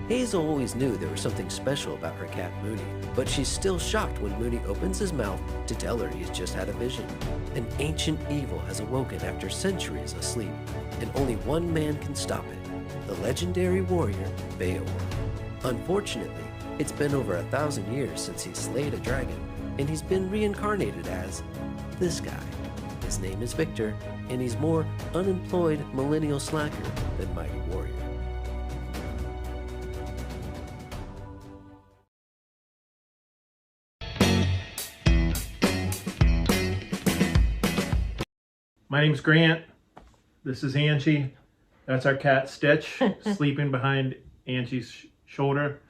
Hazel always knew there was something special about her cat Mooney, but she's still shocked when Mooney opens his mouth to tell her he's just had a vision. An ancient evil has awoken after centuries of sleep, and only one man can stop it, the legendary warrior Beowulf. Unfortunately, it's been over 1,000 years since he slayed a dragon, and he's been reincarnated as this guy. His name is Victor, and he's more unemployed millennial slacker than mighty warrior. My name's Grant. This is Angie. That's our cat Stitch, sleeping behind Angie's shoulder.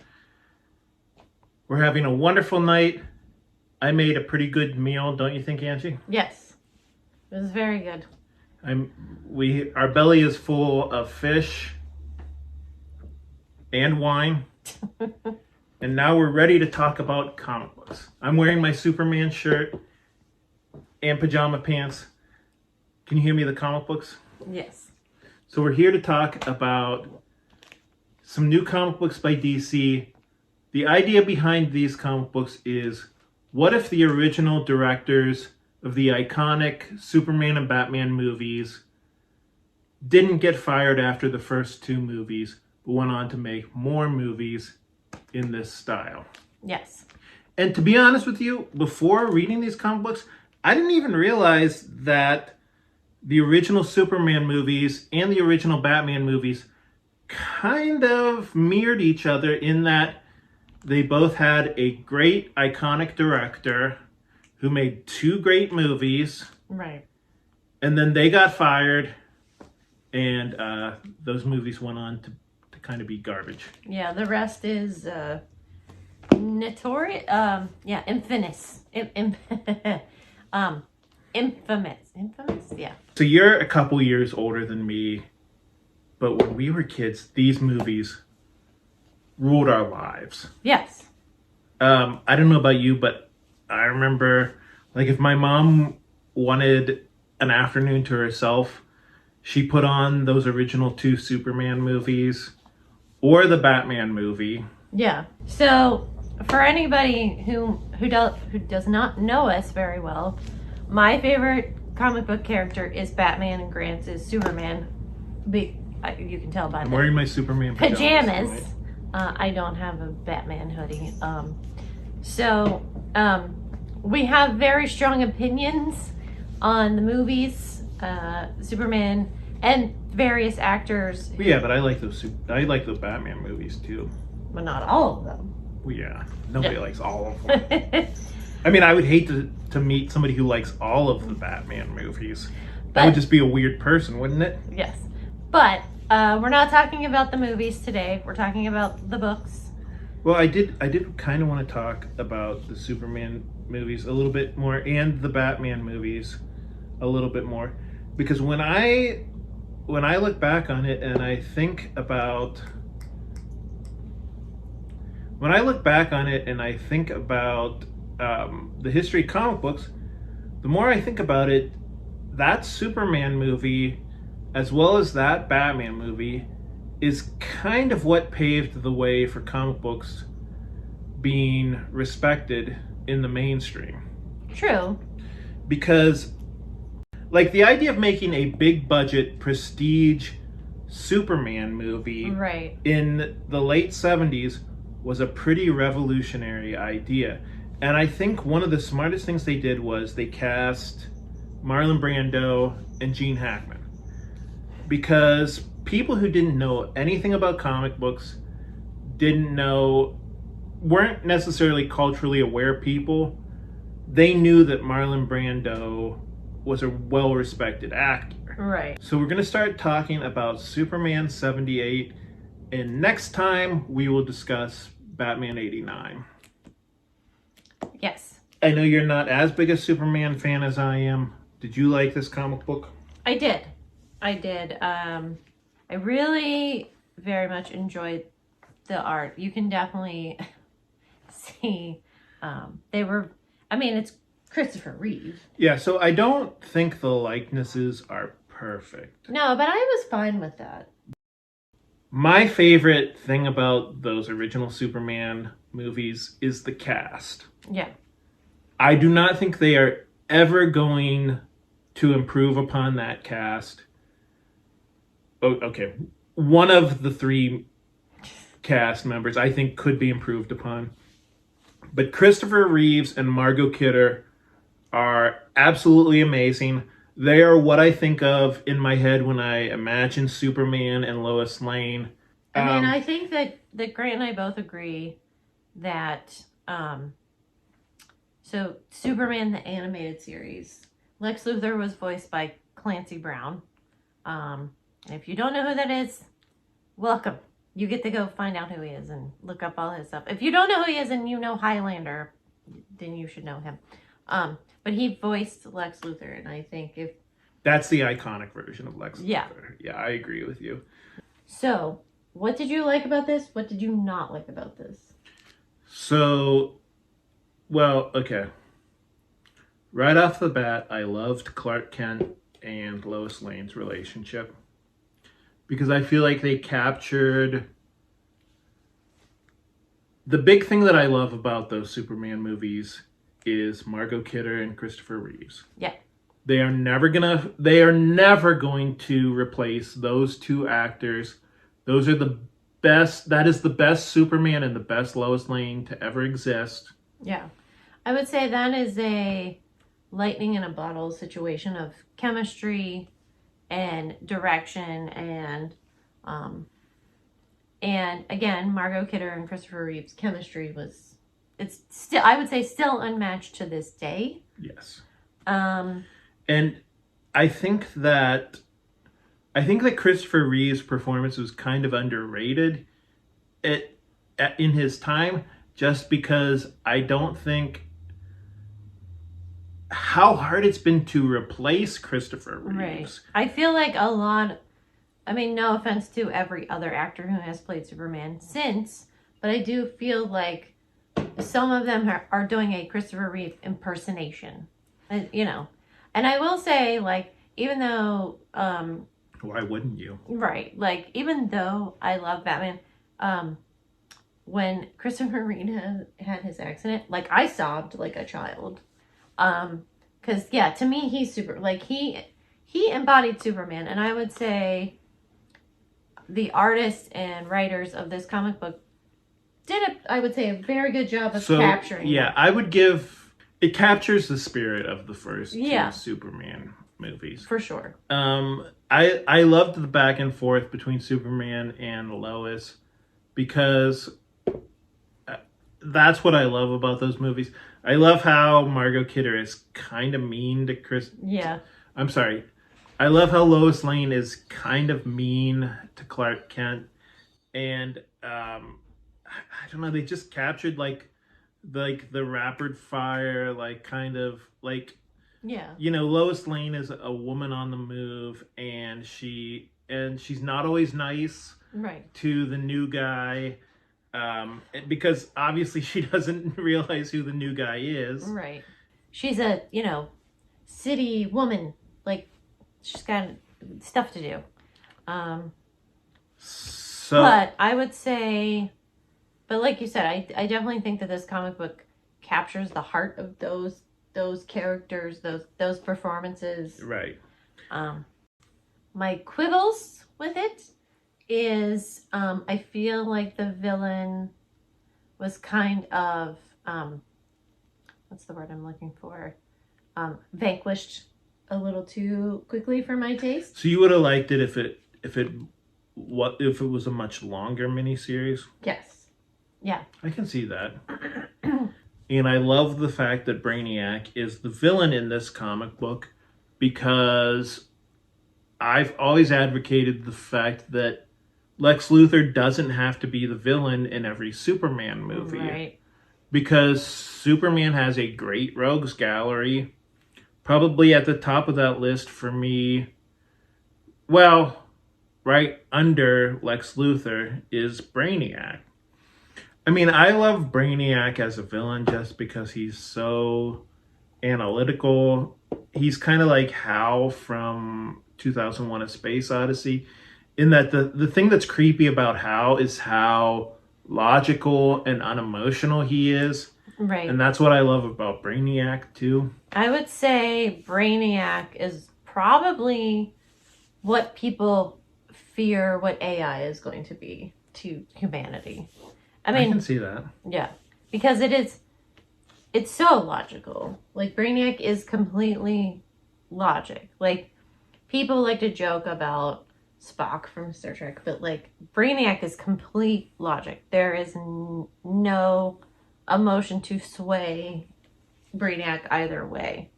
We're having a wonderful night. I made a pretty good meal, don't you think, Angie? Yes, it was very good. Our belly is full of fish and wine. And now we're ready to talk about comic books. I'm wearing my Superman shirt and pajama pants. Can you hear me, the comic books? Yes. So we're here to talk about some new comic books by DC. The idea behind these comic books is, what if the original directors of the iconic Superman and Batman movies didn't get fired after the first two movies, but went on to make more movies in this style? Yes. And to be honest with you, before reading these comic books, I didn't even realize that the original Superman movies and the original Batman movies kind of mirrored each other in that they both had a great iconic director who made two great movies. Right. And then they got fired, and those movies went on to kind of be garbage. Yeah, the rest is notorious. Infamous. Infamous. Yeah. So you're a couple years older than me, but when we were kids, these movies ruled our lives. Yes. I don't know about you, but I remember, like, if my mom wanted an afternoon to herself, she put on those original two Superman movies or the Batman movie. Yeah. So for anybody who does not know us very well, my favorite comic book character is Batman, and Grant's is Superman. You can tell by I'm wearing my Superman pajamas. I don't have a Batman hoodie. We have very strong opinions on the movies, Superman, and various actors. Yeah, but I like the Batman movies too. But not all of them. Well, yeah, nobody likes all of them. I mean, I would hate to meet somebody who likes all of the Batman movies. That would just be a weird person, wouldn't it? Yes. But we're not talking about the movies today. We're talking about the books. Well, I did kind of want to talk about the Superman movies a little bit more and the Batman movies a little bit more, because when I look back on it and I think about the history of comic books, the more I think about it, that Superman movie, as well as that Batman movie, is kind of what paved the way for comic books being respected in the mainstream. True. Because, like, the idea of making a big budget prestige Superman movie right. in the late 70s was a pretty revolutionary idea. And I think one of the smartest things they did was they cast Marlon Brando and Gene Hackman. Because people who didn't know anything about comic books, weren't necessarily culturally aware people, they knew that Marlon Brando was a well-respected actor. Right. So we're going to start talking about Superman 78, and next time we will discuss Batman 89. Yes. I know you're not as big a Superman fan as I am. Did you like this comic book? I did. I really very much enjoyed the art. You can definitely see it's Christopher Reeves. Yeah, so I don't think the likenesses are perfect. No, but I was fine with that. My favorite thing about those original Superman movies is the cast. Yeah. I do not think they are ever going to improve upon that cast. Oh, okay. One of the three cast members I think could be improved upon. But Christopher Reeves and Margot Kidder are absolutely amazing. They are what I think of in my head when I imagine Superman and Lois Lane. I mean, I think that Grant and I both agree that so Superman the animated series, Lex Luthor was voiced by Clancy Brown. And if you don't know who that is, welcome. You get to go find out who he is and look up all his stuff. If you don't know who he is and you know Highlander, then you should know him. But he voiced Lex Luthor, and I think if that's the iconic version of Lex Yeah. Luthor. Yeah, I agree with you. So, what did you like about this? What did you not like about this? So, well, okay. Right off the bat, I loved Clark Kent and Lois Lane's relationship because I feel like they captured the big thing that I love about those Superman movies is Margot Kidder and Christopher Reeves. Yeah. They are never going to replace those two actors. Those are the best. That is the best Superman and the best Lois Lane to ever exist. Yeah. I would say that is a lightning in a bottle situation of chemistry and direction and again, Margot Kidder and Christopher Reeves' chemistry was, it's still, I would say, still unmatched to this day. Yes. And I think that Christopher Reeve's performance was kind of underrated in his time, just because I don't think how hard it's been to replace Christopher Reeves. Right. I feel like a lot, I mean, no offense to every other actor who has played Superman since, but I do feel like some of them are doing a Christopher Reeve impersonation, you know. And I will say, like, even though... why wouldn't you? Right. Like, even though I love Batman, when Christopher Reeve had his accident, like, I sobbed like a child. Because, yeah, to me, he's super... Like, he embodied Superman. And I would say the artists and writers of this comic book did, I would say, a very good job of capturing yeah, it. I would give... It captures the spirit of the first Yeah. two Superman movies. For sure. I loved the back and forth between Superman and Lois because that's what I love about those movies. I love how Margot Kidder is kind of mean to Chris. Yeah. I'm sorry. I love how Lois Lane is kind of mean to Clark Kent, and I don't know. They just captured like the rapid fire, like kind of like. Yeah. You know, Lois Lane is a woman on the move, and she's not always nice Right. to the new guy, because obviously she doesn't realize who the new guy is. Right. She's a, city woman. Like, she's got stuff to do. But I would say, but like you said, I definitely think that this comic book captures the heart of those characters, those performances. Right. My quibbles with it is I feel like the villain was kind of what's the word I'm looking for? Vanquished a little too quickly for my taste. So you would have liked it if it was a much longer miniseries? Yes. Yeah. I can see that. And I love the fact that Brainiac is the villain in this comic book, because I've always advocated the fact that Lex Luthor doesn't have to be the villain in every Superman movie. Right. Because Superman has a great rogues gallery. Probably at the top of that list for me, well, right under Lex Luthor is Brainiac. I mean, I love Brainiac as a villain just because he's so analytical. He's kind of like Hal from 2001: A Space Odyssey. In that the thing that's creepy about Hal is how logical and unemotional he is. Right. And that's what I love about Brainiac too. I would say Brainiac is probably what people fear what AI is going to be to humanity. I I can mean, see that. yeah, because it's so logical. Like Brainiac is completely logic. Like people like to joke about Spock from Star Trek, but like Brainiac is complete logic. There is no emotion to sway Brainiac either way.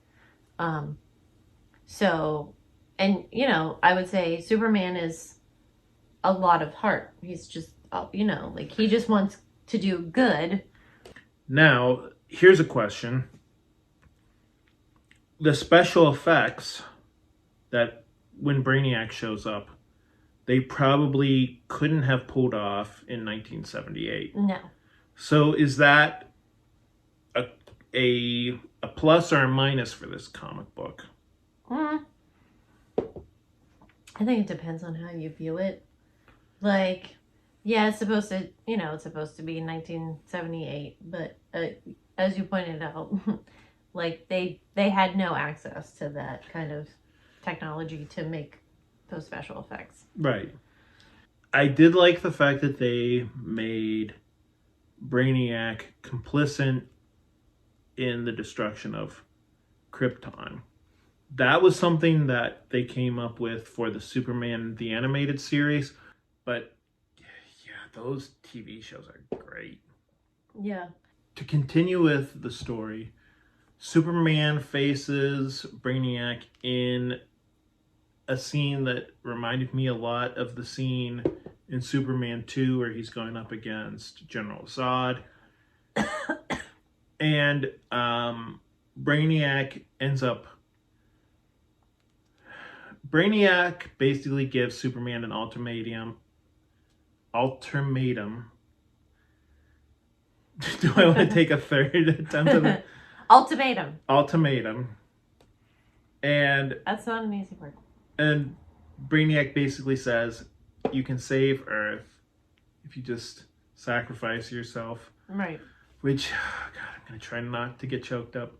So, and you know, I would say Superman is a lot of heart. He's just, like he just wants to do good. Now, here's a question. The special effects that when Brainiac shows up, they probably couldn't have pulled off in 1978. No. So is that a plus or a minus for this comic book? I think it depends on how you view it. Like, yeah, it's supposed to, it's supposed to be 1978, but as you pointed out, like they had no access to that kind of technology to make those special effects. Right. I did like the fact that they made Brainiac complicit in the destruction of Krypton. That was something that they came up with for the Superman the Animated Series, but yeah, those TV shows are great. Yeah. To continue with the story, Superman faces Brainiac in a scene that reminded me a lot of the scene in Superman 2 where he's going up against General Zod. And Brainiac basically gives Superman an ultimatum. Do I want to take a third attempt at it? Ultimatum. And that's not an easy word. And Brainiac basically says, you can save Earth if you just sacrifice yourself. Right. Which, God, I'm going to try not to get choked up.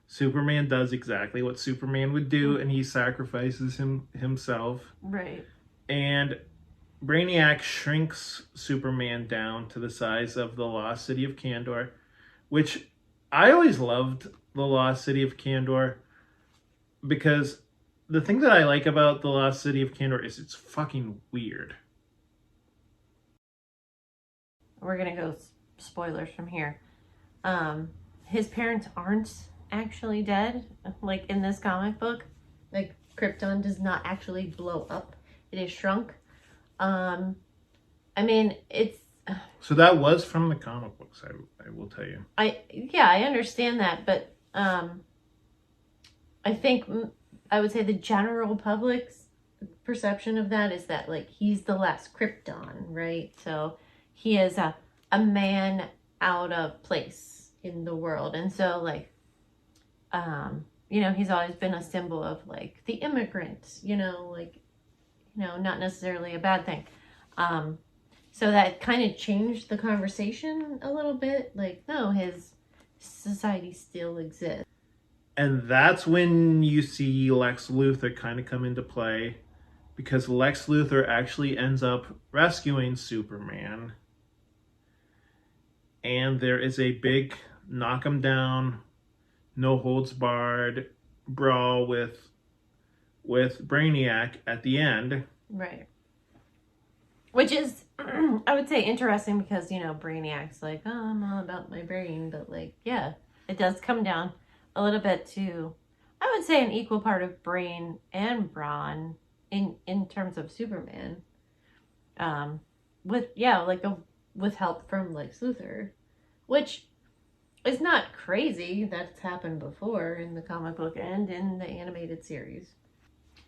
Superman does exactly what Superman would do, and he sacrifices himself. Right. And Brainiac shrinks Superman down to the size of the lost city of Kandor, which I always loved the lost city of Kandor, because the thing that I like about the lost city of Kandor is it's fucking weird. We're going to go spoilers from here. His parents aren't actually dead, like in this comic book. Like Krypton does not actually blow up. It is shrunk. I mean, it's so that was from the comic books, I will tell you. I understand that, but I think I would say the general public's perception of that is that like he's the last Krypton, right? So he is a man out of place in the world, and so like he's always been a symbol of like the immigrant, not necessarily a bad thing. So that kind of changed the conversation a little bit. Like, no, his society still exists. And that's when you see Lex Luthor kind of come into play, because Lex Luthor actually ends up rescuing Superman. And there is a big knock him down, no holds barred brawl with Brainiac at the end. Right. Which is, I would say, interesting because, Brainiac's like, oh, I'm all about my brain. But, like, yeah, it does come down a little bit to, I would say, an equal part of brain and brawn in terms of Superman. With help from Lex Luthor. Which is not crazy. That's happened before in the comic book and in the animated series.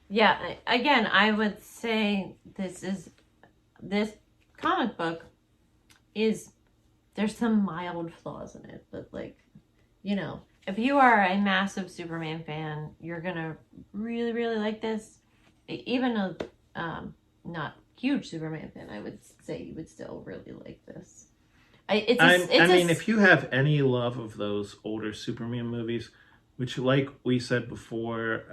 Yeah, again, I would say this comic book there's some mild flaws in it, but like, if you are a massive Superman fan, you're gonna really, really like this. Even though not huge Superman fan, I would say you would still really like this. If you have any love of those older Superman movies, which, like we said before,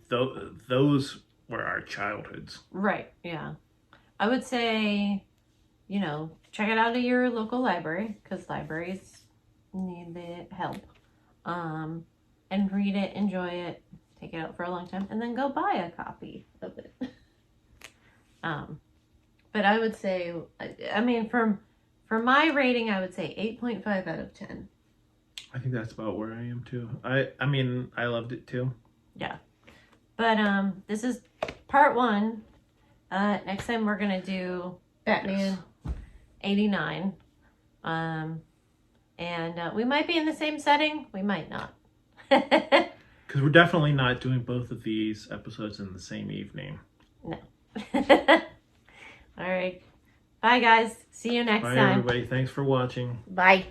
those were our childhoods. Right, yeah. I would say, check it out at your local library, because libraries need the help. And read it, enjoy it, take it out for a long time, and then go buy a copy of it. But I would say, for my rating, I would say 8.5 out of 10. I think that's about where I am too. I loved it too. Yeah. But this is part 1. Next time we're gonna do Batman 89. And we might be in the same setting, we might not. Because we're definitely not doing both of these episodes in the same evening. No. All right. Bye, guys. See you next time. Bye, everybody. Thanks for watching. Bye.